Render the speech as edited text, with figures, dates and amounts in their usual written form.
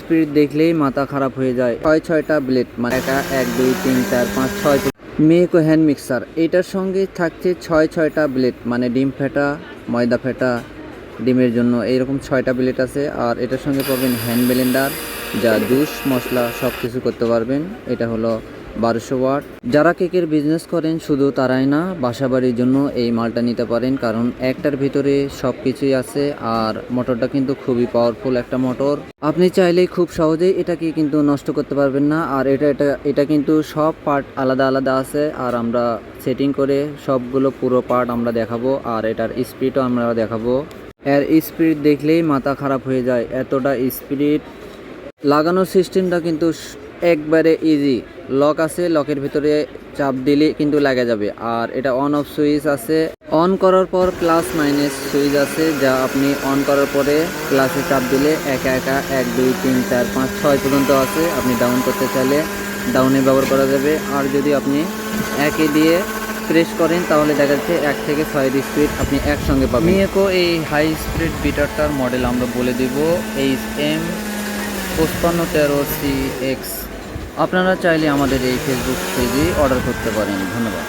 Speed দেখলেই মাথা খারাপ হয়ে যায়। ছয়টা ব্লেড মানে 1 2 3 4 5 6 মেকো হ্যান্ড মিক্সার, এটার সঙ্গে থাকছে ছয়টা ব্লেড মানে ডিম ফেটা, ময়দা ফেটা, ডিমের জন্য এইরকম 6টা ব্লেড আছে। আর এটার সঙ্গে পাবেন হ্যান্ড ব্লেন্ডার, যা জুস মশলা সব কিছু করতে পারবেন। এটা হলো 1200 ওয়াট। যারা কেকের বিজনেস করেন শুধু তারাই না, বাসাবাড়ির জন্য এই মালটা নিতে পারেন, কারণ একটার ভিতরে সব কিছুই আছে। আর মোটরটা কিন্তু খুবই পাওয়ারফুল একটা মোটর, আপনি চাইলেই খুব সহজেই এটাকে কিন্তু নষ্ট করতে পারবেন না। আর এটা কিন্তু সব পার্ট আলাদা আলাদা আছে, আর আমরা সেটিং করে সবগুলো পুরো পার্ট আমরা দেখাবো। আর এটার স্পিডও আমরা দেখাবো। এর স্পিড দেখলেই মাথা খারাপ হয়ে যায়, এতটা স্পিড। লাগানোর সিস্টেমটা কিন্তু একবারে ইজি। লক আছে, লকের ভিতরে চাপ দিলে কিন্তু লাগা যাবে। আর এটা অন অফ সুইচ আছে, অন করার পর প্লাস মাইনাস সুইচ আছে, যা আপনি অন করার পরে প্লাসে চাপ দিলে একা 1 2 3 4 5 6 পর্যন্ত আছে। আপনি ডাউন করতে চাইলে ডাউনে ব্যবহার করা যাবে। আর যদি আপনি একে দিয়ে প্রেস করেন তাহলে দেখা যাচ্ছে 1 থেকে 6 স্পিড আপনি একসঙ্গে পাবেন। মেকো এই হাই স্পিড বিটারটার মডেল আমরা বলে দিব HM5513CX। আপনারা চাইলে আমাদের এই ফেসবুক পেজে অর্ডার করতে পারেন। ধন্যবাদ।